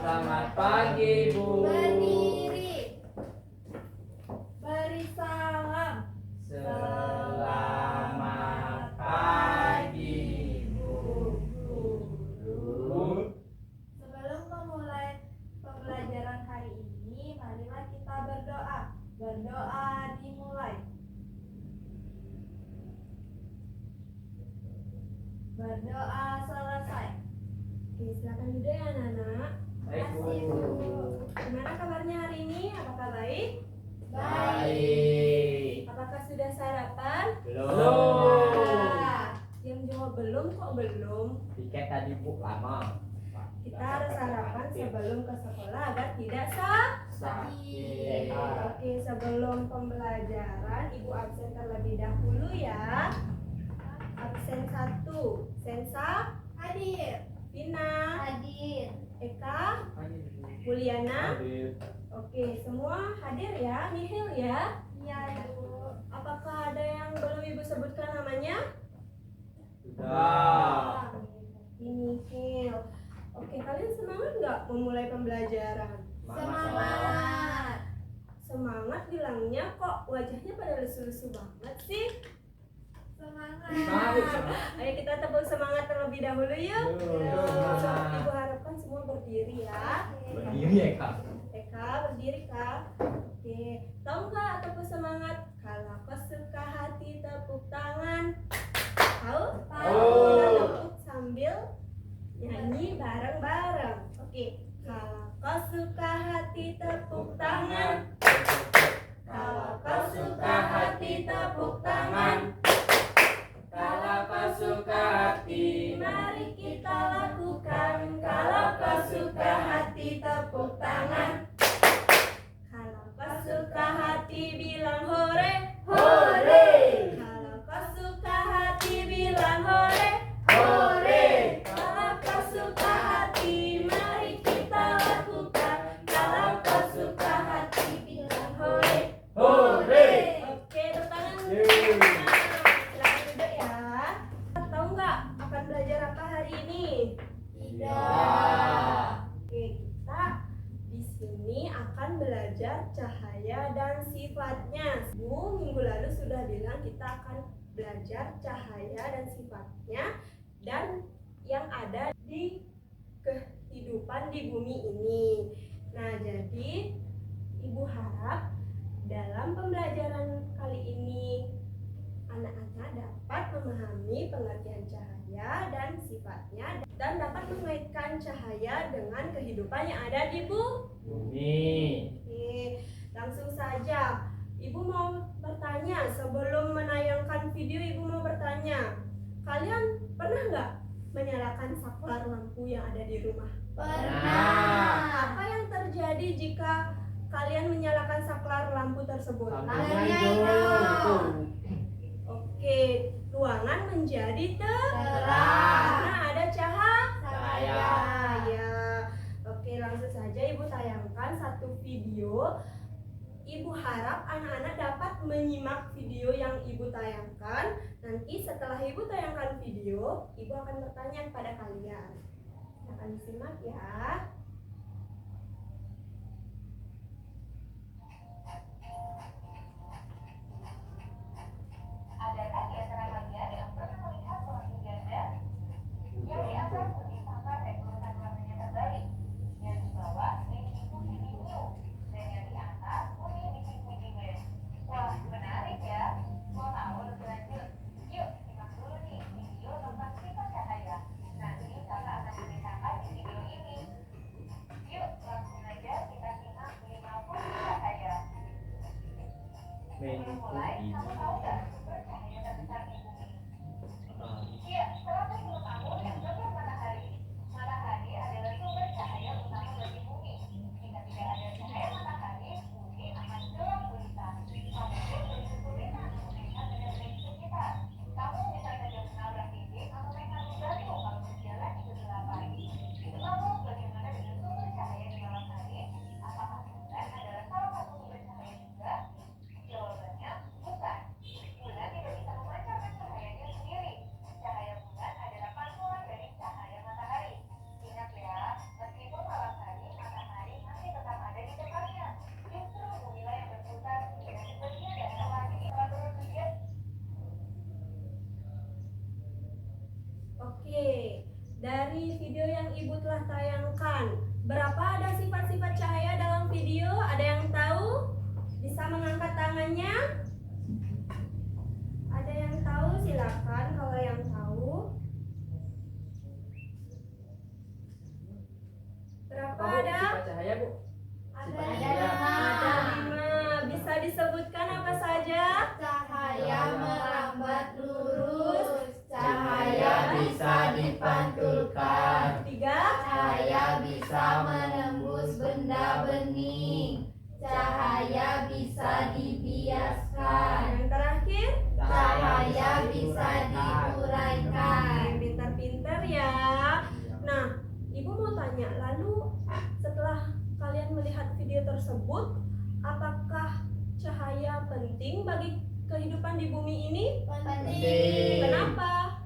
Selamat pagi, Bu. Berdiri. Beri salam. Selamat pagi, Bu Guru. Sebelum memulai pembelajaran hari ini, marilah kita berdoa. Berdoa dimulai. Berdoa selesai. Oke, silakan duduk ya anak-anak. Baik, Bu. Terima kasih, Bu. Gimana kabarnya hari ini? Apakah baik? Baik. Apakah sudah sarapan? Belum. Yang jawab belum kok belum? Tiket tadi, Bu, lama. Kita harus sarapan sebelum ke sekolah agar tidak sakit. Oke, sebelum pembelajaran Ibu absen terlebih dahulu ya. Absen 1, Sensa hadir. Vina hadir. Eka, Juliana. Oke, semua hadir ya. Nihil ya. Iya, Ibu. Apakah ada yang belum Ibu sebutkan namanya? Sudah. Nihil. Oke, kalian semangat nggak memulai pembelajaran? Semangat. Semangat bilangnya, kok wajahnya pada lesu-lesu banget sih? Semangat. Ayo kita tepuk semangat terlebih dahulu yuk. Semangat. Ibu harapkan semua berdiri ya. Berdiri ya, Kak? Eka berdiri Kak. Oke, tahu nggak tepuk semangat? Kalau kau suka hati tepuk tangan. Tahu? Tahu. Kita tepuk sambil nyanyi bareng-bareng. Oke, kalau kau suka hati tepuk tangan. Kalau kau suka hati tepuk tangan. Kalau kau suka hati, Mari kita lakukan. Kalau kau suka hati tepuk tangan. Kalau kau suka hati bilang hore. hore, Kalau kau suka hati bilang hore. hore. Kalau kau suka hati mari kita lakukan. Kalau kau suka hati bilang hore. Hore. Oke, tepuk tangan. Yeay. Silakan duduk ya. Tahu nggak akan belajar apa hari ini? Oke, kita di sini akan belajar cahaya dan sifatnya. Bu, minggu lalu sudah bilang kita akan belajar cahaya dan sifatnya dan yang ada di kehidupan di bumi ini. Nah, jadi Ibu harap dalam pembelajaran kali ini anak-anak dapat memahami pengertian cahaya dan sifatnya dan dapat mengaitkan cahaya dengan kehidupan yang ada di Bumi. Oke, langsung saja. Ibu mau bertanya sebelum menayangkan video. Ibu mau bertanya, kalian pernah nggak menyalakan saklar lampu yang ada di rumah? Pernah. Apa yang terjadi jika kalian menyalakan saklar lampu tersebut? Lampunya hijau. Oke, ruangan menjadi terang Terang. karena ada Cahaya. cahaya. Oke, langsung saja Ibu tayangkan satu video. Ibu harap anak-anak dapat menyimak video yang Ibu tayangkan. Nanti setelah Ibu tayangkan video, Ibu akan bertanya kepada kalian. Akan disimak ya. Adakah di antara kalian yang pernah melihat seorang janda yang di atas putih sama rekrutan warnanya terbalik, yang di bawah ini itu hijau dan yang di atas kuning biji-biji merah? Wah, menarik ya. Mau tahu lebih lanjut? Yuk simak dulu nih video tentang sifat cahaya. Nanti kakak akan ceritakan di video ini. Yuk langsung aja kita simak 5 fungsi cahaya. Sebelum mulai, kamu tahu nggak sumber cahaya terbesar di bumi? Iya, 110 tahun yang terbit matahari. Matahari adalah sumber cahaya utama bagi bumi. Jika tidak ada cahaya matahari, bumi akan gelap gulita. Kamu lebih kesulitan melihat benda-benda di sekitar. Kamu bisa saja menabrak dinding atau megang batu kalau berjalan di kegelapan. Lalu, bagaimana dengan sumber cahaya di malam hari? Apakah bulan adalah salah satu sumber cahaya juga? Jawabannya bukan. Berapa Bu? ada? Sifat cahaya, Bu? Ada Ada 5. Bisa disebutkan apa saja? cahaya merambat lurus, Cahaya bisa dipantulkan. 3. cahaya bisa menembus benda bening, cahaya bisa dibiaskan, Yang terakhir? cahaya bisa diuraikan. Pintar-pintar ya. Nah, Ibu mau tanya, lalu setelah kalian melihat video tersebut, apakah cahaya penting bagi kehidupan di bumi ini? Penting. Kenapa?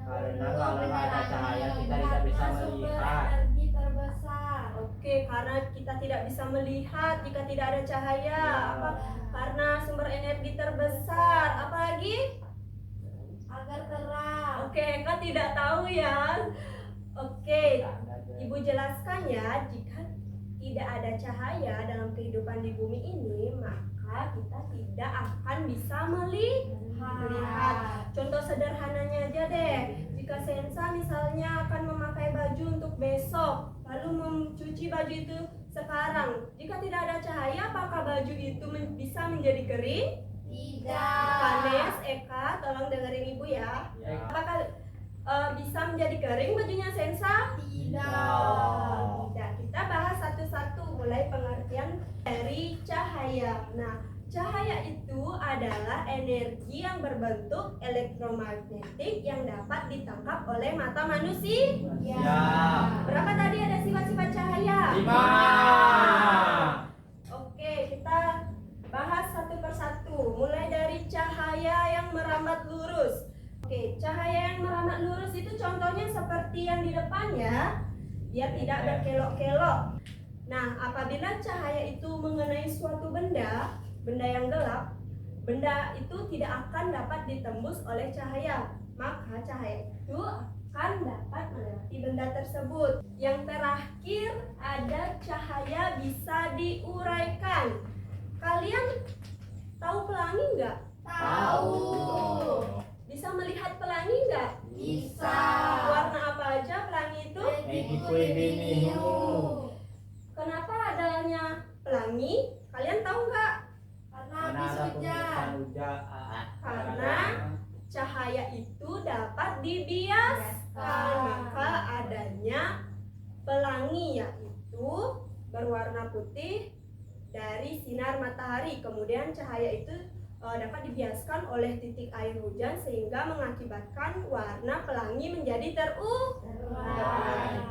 Karena kalau nggak ada cahaya kita tidak bisa melihat. Energi terbesar. Oke, karena kita tidak bisa melihat jika tidak ada cahaya. Apa? Karena sumber energi terbesar. Apalagi? Agar terang. Oke, Eka tidak tahu ya. Oke, Ibu jelaskan ya, jika tidak ada cahaya dalam kehidupan di bumi ini, maka kita tidak akan bisa melihat. Contoh sederhananya aja deh, jika Sensa misalnya akan memakai baju untuk besok, lalu mencuci baju itu sekarang, jika tidak ada cahaya, apakah baju itu bisa menjadi kering? Tidak. Kanes, Eka, tolong dengerin Ibu ya. Apakah bisa menjadi kering bajunya Sensa? Tidak. Tidak. Kita bahas satu-satu mulai pengertian dari cahaya. Nah, cahaya itu adalah energi yang berbentuk elektromagnetik yang dapat ditangkap oleh mata manusia. Ya. Berapa tadi ada sifat-sifat cahaya? 5. Oke, kita bahas satu persatu. Mulai dari cahaya yang merambat lurus. Oke, cahaya yang merambat lurus itu contohnya seperti yang di depan ya. Dia tidak berkelok-kelok. Nah, apabila cahaya itu mengenai suatu benda yang gelap, benda itu tidak akan dapat ditembus oleh cahaya. Maka cahaya itu akan dapat melewati benda tersebut. Yang terakhir ada cahaya bisa diuraikan. Kalian tahu pelangi nggak? Tahu. Bisa melihat pelangi nggak? Bisa. Warna apa aja pelangi itu? Kenapa adanya pelangi? Kalian tahu nggak? Karena Mana habis ada hujan. hujan? Karena cahaya itu dapat dibiaskan, maka adanya pelangi, yaitu berwarna putih dari sinar matahari. Kemudian cahaya itu dapat dibiaskan oleh titik air hujan sehingga mengakibatkan warna pelangi menjadi terurai.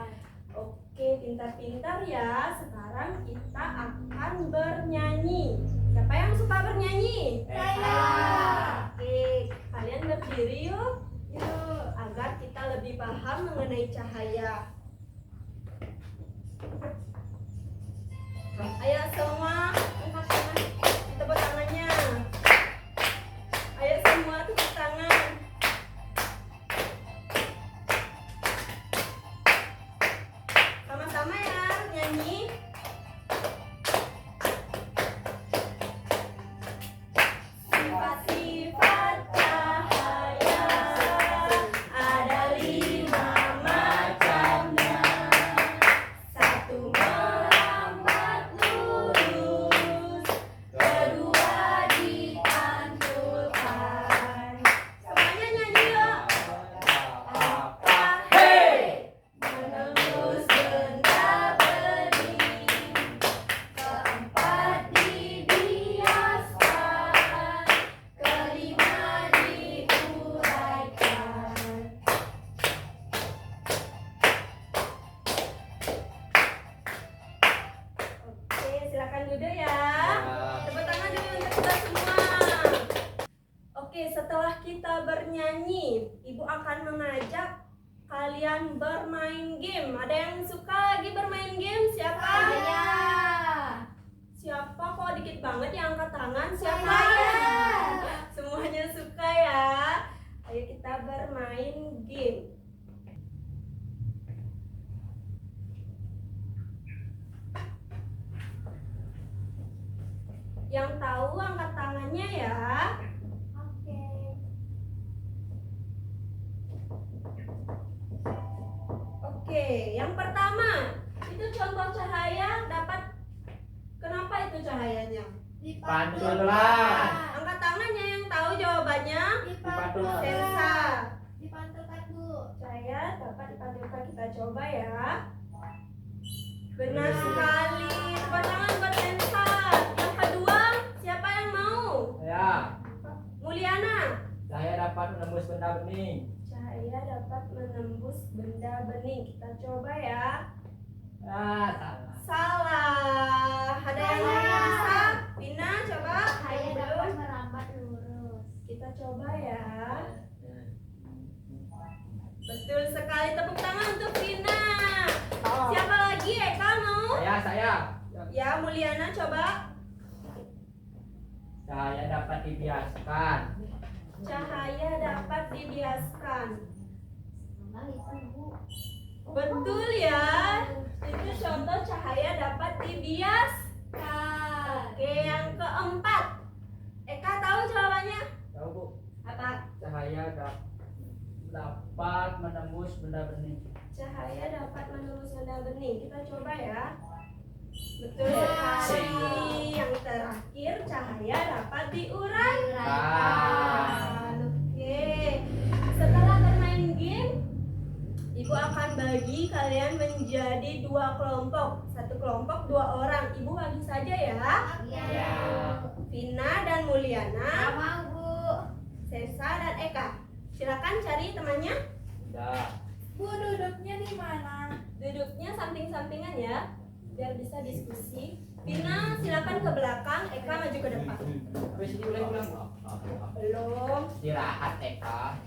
Oke, pintar-pintar ya. Sekarang kita akan bernyanyi. Siapa yang suka bernyanyi? Saya. Oke, kalian berdiri yuk. Yuk, agar kita lebih paham mengenai cahaya. Ayo semua angkat tangan, tepuk tangannya. Ayo semua tepuk tangan. Sama-sama ya nyanyi. Sifat-sifat cahaya ada 5 macamnya. 1 merambat lurus, 2 dipantulkan. Semuanya nyanyi yuk. Hei, menembus benda bening. 4 dibiaskan, 5 diuraikan. Oke, silakan duduk ya. Tepuk tangan dulu untuk kita semua. Oke, setelah kita bernyanyi, Ibu akan mengajak kalian bermain game. Ada yang suka lagi bermain game? Siapa? Saya. Siapa? Kok dikit banget yang angkat tangan? Siapa? Saya. Semuanya suka ya. Ayo kita bermain game. Yang tahu angkat tangannya ya. Oke. Oke, yang pertama, Itu contoh cahaya dapat. Kenapa itu cahayanya? Pantulan. Angkat tangannya yang tahu jawabannya. Dipantulkan. Sensa. Dipantulkan, Bu. Cahaya dapat dipantulkan. Kita coba ya. Benar sekali. Tepuk tangan buat Sensa. Yang kedua, siapa yang mau? Saya. Mulyana. Saya dapat menembus benda bening. Cahaya dapat menembus benda bening. Kita coba ya. Salah. Salah. Ada yang bisa? Vina coba. Cahaya Belum. dapat merambat lurus. Kita coba ya. Betul sekali. Tepuk tangan untuk Vina. Siapa lagi? Eka mau? Saya. Ya, Mulyana coba. Saya dapat dibiaskan. Cahaya dapat dibiaskan. Sama itu, Bu. Betul ya. Itu contoh cahaya dapat dibiaskan. Oke, yang keempat. Eka tahu jawabannya? Tahu Bu, Apa? cahaya dapat menembus benda bening. Cahaya dapat menembus benda bening. Kita coba ya. Betul Ya. sekali. Yang terakhir, cahaya dapat diuraikan. Diuraikan. Oke. Setelah bermain game, Ibu akan bagi kalian menjadi 2 kelompok. Satu kelompok 2 orang. Ibu bagi saja ya. Iya. Vina dan Mulyana, Mau, Bu. Sesa dan Eka. Silakan cari temannya. Udah. Bu, duduknya di mana? Duduknya samping-sampingan ya, biar bisa diskusi. Vina silakan ke belakang, Eka maju ke depan. Habis ini boleh pulang Bu? Belum. Istirahat Eka.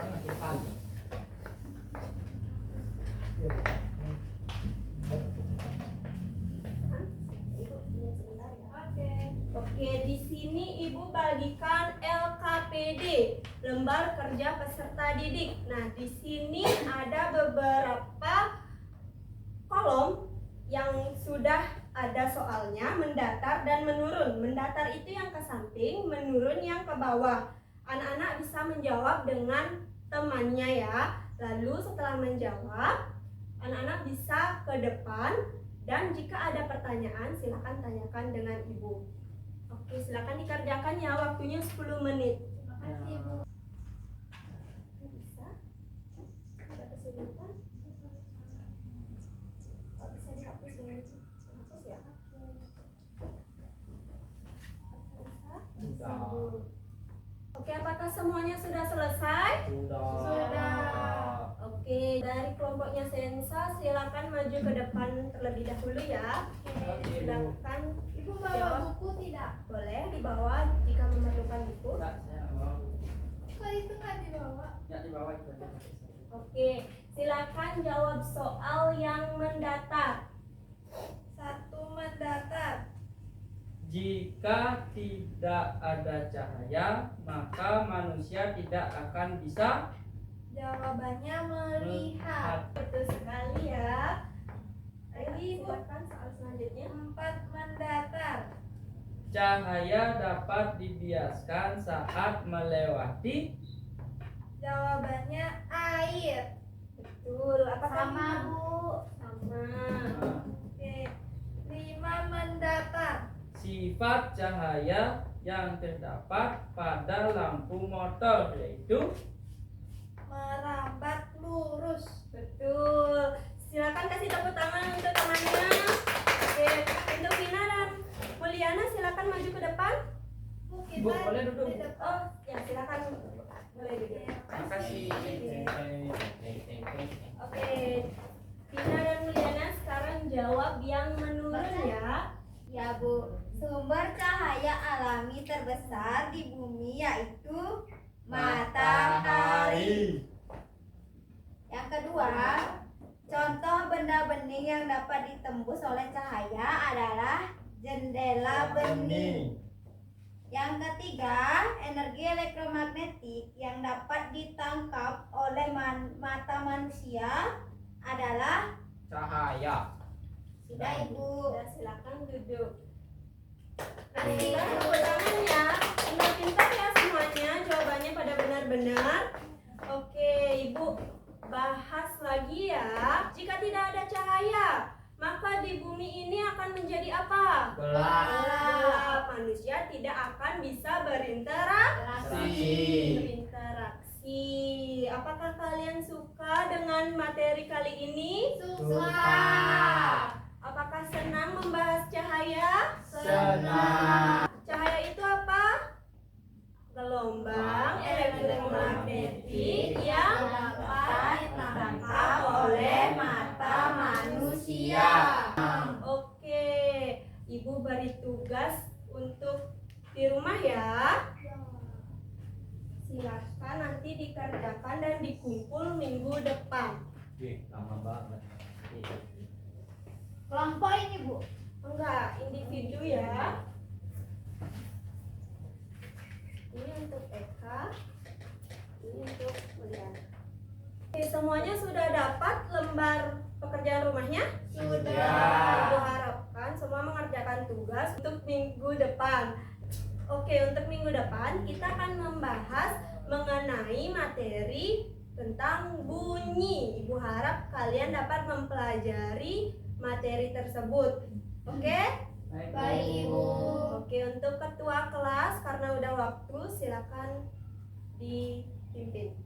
Ini masih pagi. Oke, di sini Ibu bagikan LKPD, lembar kerja peserta didik. Nah, di sini ada beberapa kolom yang sudah ada soalnya, mendatar dan menurun. Mendatar itu yang ke samping, menurun yang ke bawah. Anak-anak bisa menjawab dengan temannya ya. Lalu setelah menjawab, anak-anak bisa ke depan dan jika ada pertanyaan silakan tanyakan dengan Ibu. Oke, silakan dikerjakan ya, waktunya 10 menit. Terima kasih, Bu. Bisa? Ada kesulitan? Oh, bisa dihapus dengan hapus ya? Bisa? Sudah. Oke, apakah semuanya sudah selesai? Sudah. Oke, dari kelompoknya Sensa silakan maju ke depan terlebih dahulu ya. Silakan. Ibu bawa buku tidak? Boleh dibawa jika memerlukan buku. Enggak, saya nggak mau. Kok itu nggak dibawa? Ya di bawah itu. Oke, silakan jawab soal yang mendatar. 1 mendatar. Jika tidak ada cahaya, maka manusia tidak akan bisa Jawabannya melihat. Betul sekali ya. Ayo silakan soal selanjutnya. 4 mendatar. Cahaya dapat dibiaskan saat melewati. Jawabannya air. Betul. Apakah Sama, lima? Bu. Sama. Oke. 5 mendatar. Sifat cahaya yang terdapat pada lampu motor yaitu Merambat lurus. Betul. Silakan kasih tepuk tangan untuk temannya. Oke, untuk Vina dan Mulyana silakan maju ke depan. Bu, Bu, boleh duduk. di depan. Oh, ya silakan boleh duduk. Terima kasih. Oke, Vina dan Mulyana sekarang jawab yang menurun ya. Ya Bu, sumber cahaya alami terbesar di bumi yaitu matahari. Yang kedua, contoh benda bening yang dapat ditembus oleh cahaya adalah jendela bening. Yang ketiga, energi elektromagnetik yang dapat ditangkap oleh mata manusia adalah Cahaya. sudah Ibu. Ya, silakan duduk. Nah, kita tepuk tangan ya. Pintar-pintar ya semuanya. Jawabannya pada benar-benar. Oke, Ibu bahas lagi ya. Jika tidak ada cahaya, gelap. Manusia tidak akan bisa berinteraksi. Apakah kalian suka dengan materi kali ini? Suka. Apakah senang membahas cahaya? Senang. Cahaya itu apa? Gelombang elektromagnetik yang dapat ditangkap oleh mata manusia. Oke, Ibu beri tugas untuk di rumah ya. Silakan nanti dikerjakan dan dikumpul minggu depan. Lama banget. Kelompok ini, Bu. Enggak, individu ya. Ini untuk Eka, ini untuk Mulyana. Oke, semuanya sudah dapat lembar pekerjaan rumahnya? Sudah. Ibu harapkan semua mengerjakan tugas untuk minggu depan. Oke, untuk minggu depan kita akan membahas mengenai materi tentang bunyi. Ibu harap kalian dapat mempelajari materi tersebut. Oke? Baik, Ibu. Oke, untuk ketua kelas karena udah waktu silakan dipimpin.